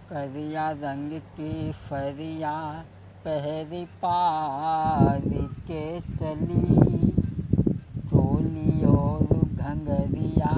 करिया रंग की फरिया पहरी पारी के चली, चोली और घंगरिया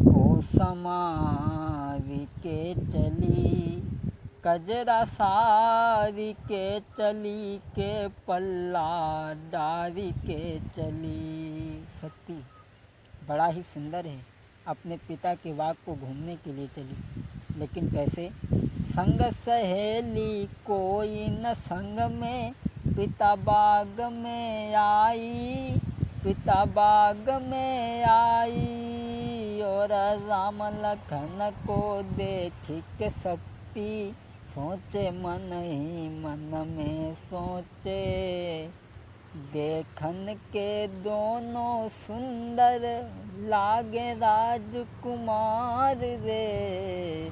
को समारी के चली, कजरा सारी के चली के पल्ला डारी के चली। शक्ति बड़ा ही सुंदर है। अपने पिता के बाग को घूमने के लिए चली, लेकिन कैसे? संग सहेली कोई न संग में, पिता बाग में आई, पिता बाग में आई। और राम लखन को देख के शक्ति सोचे मन ही मन में सोचे, देखन के दोनों सुंदर लागे राजकुमार रे,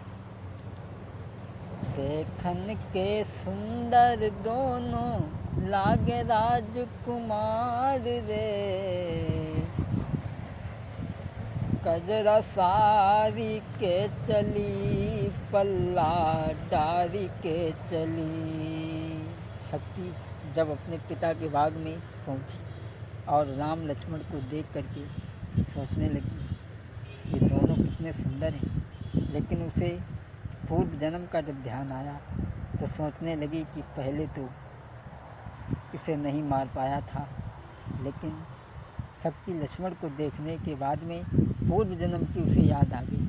देखन के सुंदर दोनों लागे राजकुमार रे। कजरा सारी के चली, पल्ला डारी के चली। शक्ति जब अपने पिता के बाग में पहुंची और राम लक्ष्मण को देख करके सोचने लगी कि दोनों कितने सुंदर हैं, लेकिन उसे पूर्व जन्म का जब ध्यान आया तो सोचने लगी कि पहले तो इसे नहीं मार पाया था, लेकिन शक्ति लक्ष्मण को देखने के बाद में पूर्व जन्म की उसे याद आ गई।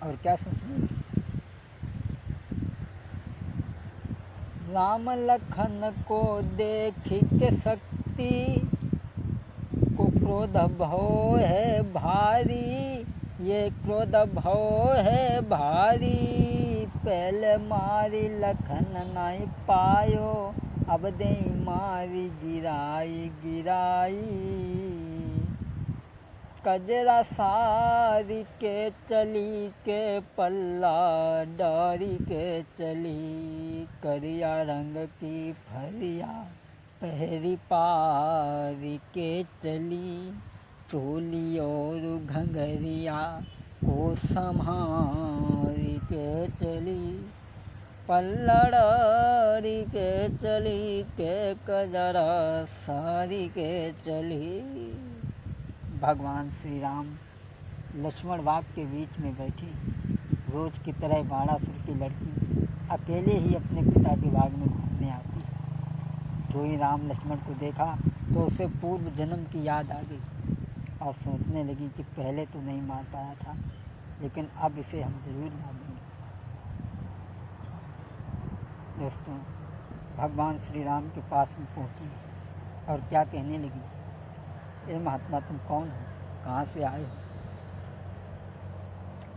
और क्या सोचने लगी? राम लखन को देख के शक्ति को क्रोध भव है भारी, ये क्रोध भव है भारी। पहले मारी लखन नहीं पायो, अब दे मारी गिराई गिराई। कजरा सारी के चली के पल्ला डारी के चली, करिया रंग की फरिया पहरी पारी के चली, चोली और घंगरिया को संभारी के चली, पल्ला डारी के चली के कजरा सारी के चली। भगवान श्री राम लक्ष्मण बाग के बीच में बैठे, रोज की तरह बाणासुर की लड़की अकेले ही अपने पिता के बाग में घूमने आती। जो ही राम लक्ष्मण को देखा तो उसे पूर्व जन्म की याद आ गई और सोचने लगी कि पहले तो नहीं मार पाया था, लेकिन अब इसे हम ज़रूर मार देंगे। दोस्तों, भगवान श्री राम के पास में पहुंची और क्या कहने लगी? ए महात्मा, तुम कौन हो? कहाँ से आए हो?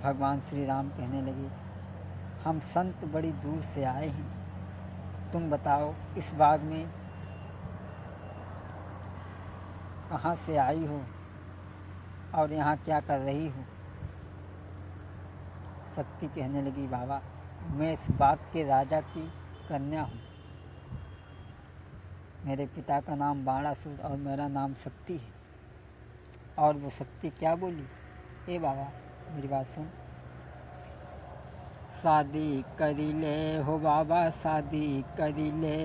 भगवान श्री राम कहने लगे, हम संत बड़ी दूर से आए हैं, तुम बताओ इस बाग में कहाँ से आई हो और यहाँ क्या कर रही हो? शक्ति कहने लगी, बाबा मैं इस बाग के राजा की कन्या हूँ, मेरे पिता का नाम बाणासुर और मेरा नाम शक्ति है। और वो शक्ति क्या बोली? ए बाबा मेरी बात सुन, शादी करी ले हो बाबा, शादी करी ले,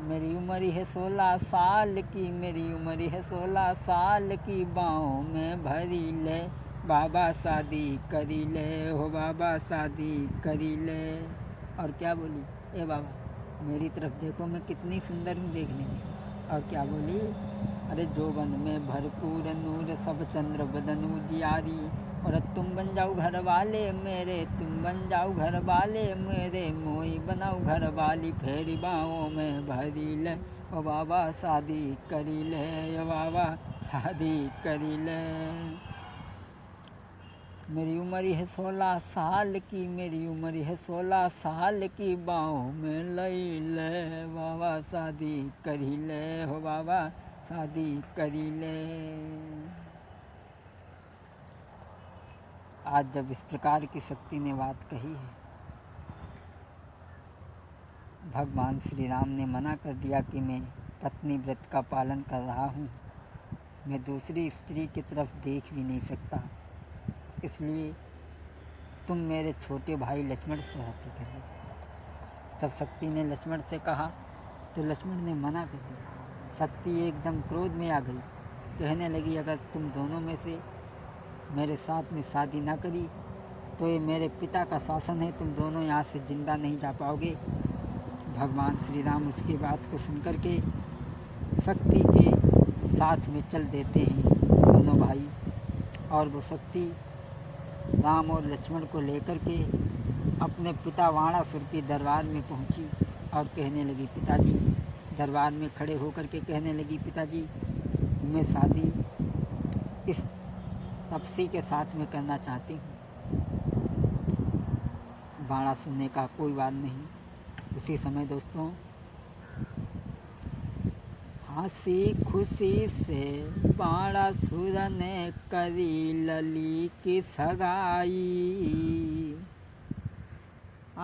मेरी उम्र है 16 साल की, मेरी उम्र है 16 साल की, बाहों में भरी ले बाबा, शादी करी ले हो बाबा, शादी करी ले। और क्या बोली? ए बाबा मेरी तरफ देखो, मैं कितनी सुंदर हूँ देखने में। और क्या बोली? अरे जोबन में भरपूर नूर, सब चंद्र बदन उजियारी, और तुम बन जाओ घर वाले मेरे, तुम बन जाओ घर वाले मेरे, मोई बनाओ घर वाली, फेरी बाहों में भरी ले ओ बाबा, शादी करी ले ओ बाबा, शादी करी ले। मेरी उम्र है 16 साल की, मेरी उम्र है 16 साल की, बाहों में लई ले बाबा, शादी करी ले हो बाबा, शादी करी ले। आज जब इस प्रकार की शक्ति ने बात कही है, भगवान श्री राम ने मना कर दिया कि मैं पत्नी व्रत का पालन कर रहा हूँ, मैं दूसरी स्त्री की तरफ देख भी नहीं सकता, इसलिए तुम मेरे छोटे भाई लक्ष्मण से हत्या कर ली। तब शक्ति ने लक्ष्मण से कहा तो लक्ष्मण ने मना कर दिया। शक्ति एकदम क्रोध में आ गई, कहने लगी अगर तुम दोनों में से मेरे साथ में शादी ना करी तो ये मेरे पिता का शासन है, तुम दोनों यहाँ से जिंदा नहीं जा पाओगे। भगवान श्री राम उसकी बात को सुनकर के शक्ति के साथ में चल देते हैं दोनों भाई, और वो शक्ति राम और लक्ष्मण को लेकर के अपने पिता वाणासुर के दरबार में पहुंची और कहने लगी पिताजी, दरबार में खड़े होकर के कहने लगी पिताजी मैं शादी इस तपसी के साथ में करना चाहती हूँ। वाणासुर ने कहा कोई बात नहीं। उसी समय दोस्तों हंसी खुशी से वाणासुर ने करी लली की सगाई।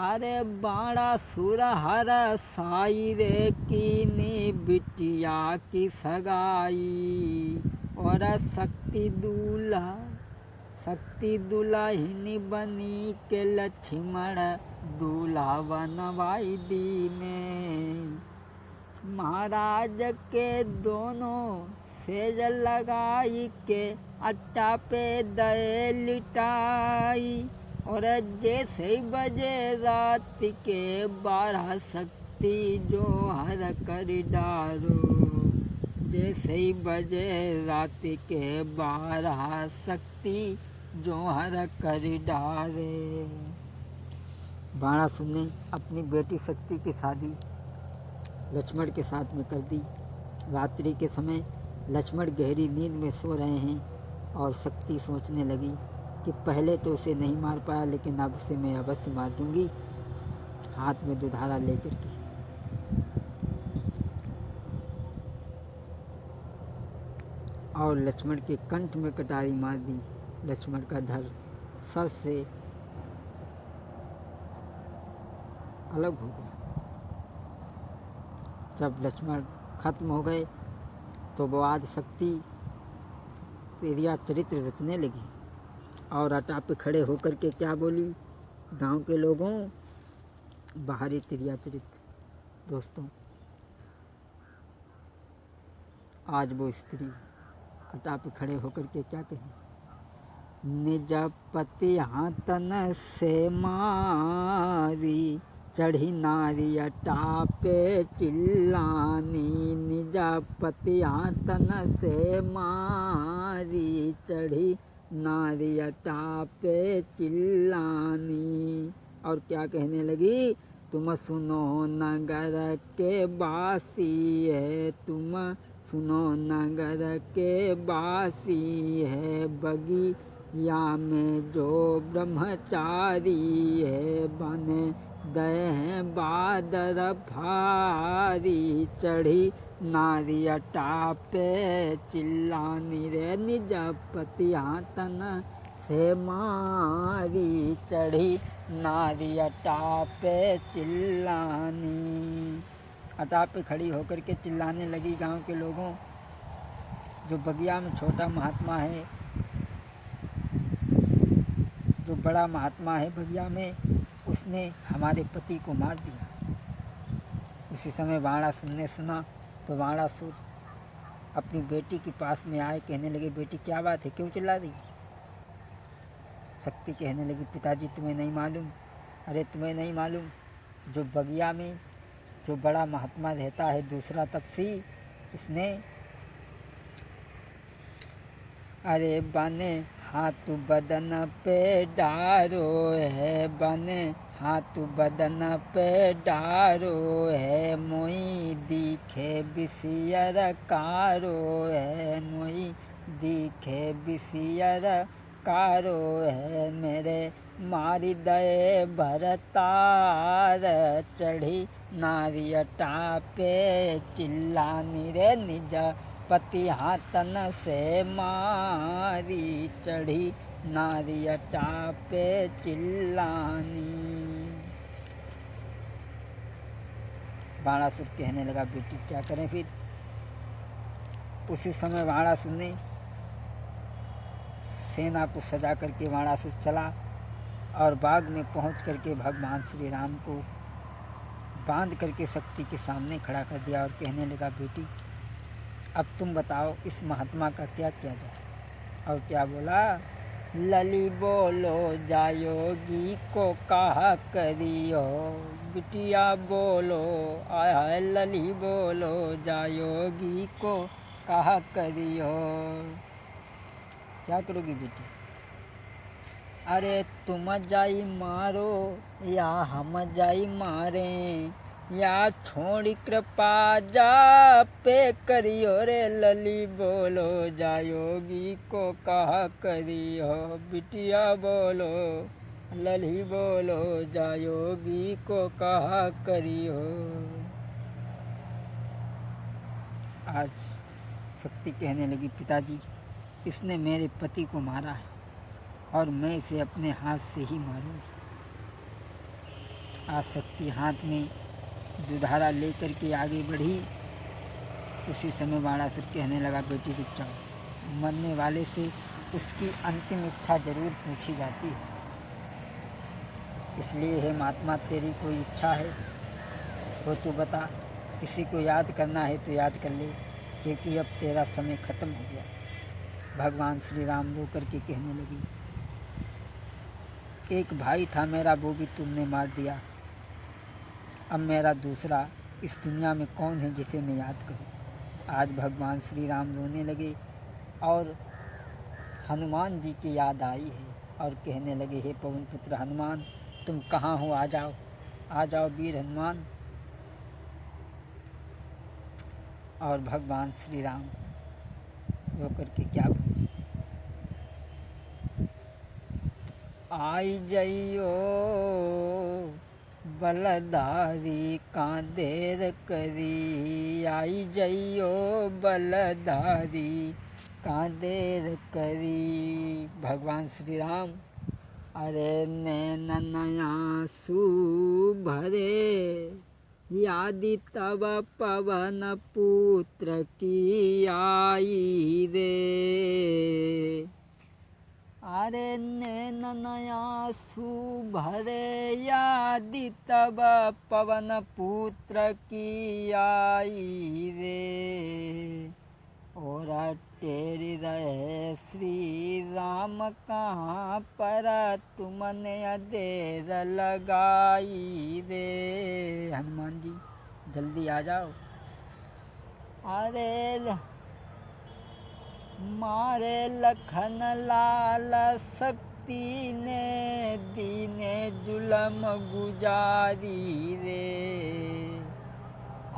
अरे वाणासुर हर साई रे कीनी बिटिया की सगाई, और शक्ति दुल्हनी बनी के लक्ष्मण दूल्हा बनवाई दीने। महाराज के दोनों सेज लगाई के अट्टा पे दए लिटाई, और जैसे ही बजे रात के 12 शक्ति जो हर कर डारो। जैसे ही बजे रात के 12 शक्ति जो हर कर डारे। वाणासुर ने अपनी बेटी शक्ति की शादी लक्ष्मण के साथ में कर दी। रात्रि के समय लक्ष्मण गहरी नींद में सो रहे हैं और शक्ति सोचने लगी कि पहले तो उसे नहीं मार पाया, लेकिन अब उसे मैं अवश्य मार दूंगी, हाथ में दुधारा लेकर के। और लक्ष्मण के कंठ में कटारी मार दी। लक्ष्मण का धड़ सर से अलग हो गया। जब लक्ष्मण खत्म हो गए तो वो आज शक्ति तेरिया चरित्र रचने लगी और अटा पे खड़े होकर के क्या बोली, गांव के लोगों बाहरी तेरिया चरित्र। दोस्तों आज वो स्त्री अटा पे खड़े होकर के क्या कही, निज पति हाथन से मारी, चढ़ी नारी अटा पे चिल्लानी। निज पति हाथन से मारी, चढ़ी नारी अटा पे चिल्लानी। और क्या कहने लगी, तुम सुनो नगर के बासी है, तुम सुनो नगर के बासी है, बगिया में जो ब्रह्मचारी है, बने गए हैं बादर भारी। चढ़ी नारी अटा पे चिल्लानी रे, निज पति हाथन से मारी, चढ़ी नारी अटा पे चिल्लानी। अटा पे खड़ी होकर के चिल्लाने लगी गांव के लोगों, जो बगिया में छोटा महात्मा है, जो बड़ा महात्मा है बगिया में, उसने हमारे पति को मार दिया। उसी समय वाणासुर ने सुना तो वाणासुर अपनी बेटी के पास में आए, कहने लगे बेटी क्या बात है, क्यों चिल्ला रही। शक्ति कहने लगी पिताजी तुम्हें नहीं मालूम। अरे तुम्हें नहीं मालूम, जो बगिया में जो बड़ा महात्मा रहता है दूसरा तपसी, उसने अरे बने हाथ बदन पे डारो है, बने हाथ बदन पे डारो है, मोई दिखे बिसियर कारो है, मोई दिखे बिसियर कारो है, मेरे मारी दए भरतार। चढ़ी नारी अटा पे चिल्लानी रे, निज पति हाथन से मारी। चढ़ी नारी अटा पे चिल्लानी। वाणासुर कहने लगा बेटी क्या करें फिर। उसी समय वाणासुर ने सेना को सजा करके वाणासुर चला और बाग में पहुंच करके भगवान श्री राम को बांध करके शक्ति के सामने खड़ा कर दिया और कहने लगा, बेटी अब तुम बताओ इस महात्मा का क्या किया जाए। और क्या बोला, लली बोलो जायोगी को कहा करियो, बिटिया बोलो आय हाय लली बोलो जायोगी को कहा करियो। क्या करोगी बेटी? अरे तुम जाई मारो या हम जाई मारे, या छोड़ी कृपा जा पे करियो रे, लली बोलो जायोगी को कहा करियो, बिटिया बोलो लली बोलो जायोगी को कहा करियो। आज शक्ति कहने लगी, पिताजी इसने मेरे पति को मारा है और मैं इसे अपने हाथ से ही मारूंगी। आज शक्ति हाथ में दुधारा लेकर के आगे बढ़ी। उसी समय बाणासुर कहने लगा, बेटी रुक जाओ, मरने वाले से उसकी अंतिम इच्छा जरूर पूछी जाती है, इसलिए हे महात्मा तेरी कोई इच्छा है तो तू बता। किसी को याद करना है तो याद कर ले, क्योंकि अब तेरा समय खत्म हो गया। भगवान श्री राम रो करके कहने लगी, एक भाई था मेरा, वो भी तुमने मार दिया। अब मेरा दूसरा इस दुनिया में कौन है जिसे मैं याद करूं। आज भगवान श्री राम रोने लगे और हनुमान जी की याद आई है और कहने लगे, हे पवन पुत्र हनुमान तुम कहाँ हो, आ जाओ, आ जाओ वीर हनुमान। और भगवान श्री राम रो करके क्या बोले, आई जइयो बलधारी का देर करी, आई जइयो बलधारी का देर करी। भगवान श्री राम अरे नैनया सु भरे, यादी तब पवन पुत्र की आई रे। अरे नैनया सु भरे, यादी तब पवन पुत्र की आई रे। और तेरी रहे श्री राम कहाँ पर, तुमने देर लगाई रे। हनुमान जी जल्दी आ जाओ। अरे मारे लखन लाल शक्ति ने, दीने जुलम गुजारी रे।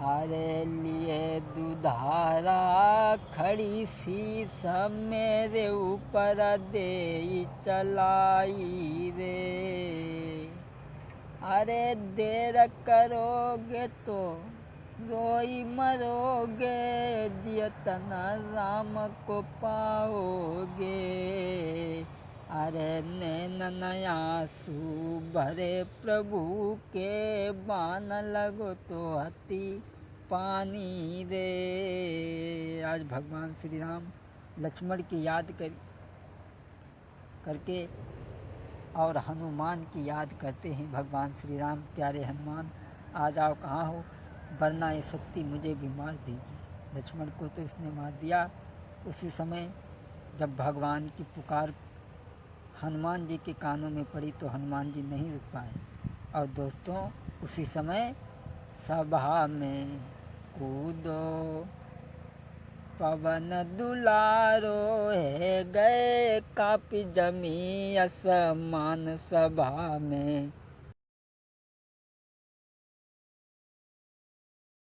अरे लिए दुधारा खड़ी शीश मेरे ऊपर दे चलाई रे। अरे देर करोगे तो रोई मरोगे, जियतन राम को पाओगे। अरे नैनया सु भरे, प्रभु के बान लगो तो अति पानी रे। आज भगवान श्री राम लक्ष्मण की याद करके और हनुमान की याद करते हैं। भगवान श्री राम, प्यारे हनुमान आ जाओ, कहाँ हो, वरना ये शक्ति मुझे भी मार देगी। लक्ष्मण को तो इसने मार दिया। उसी समय जब भगवान की पुकार हनुमान जी के कानों में पड़ी तो हनुमान जी नहीं रुक पाए। और दोस्तों उसी समय सभा में कूदो पवन दुलारो, है गए कापी जमी आसमान। सभा में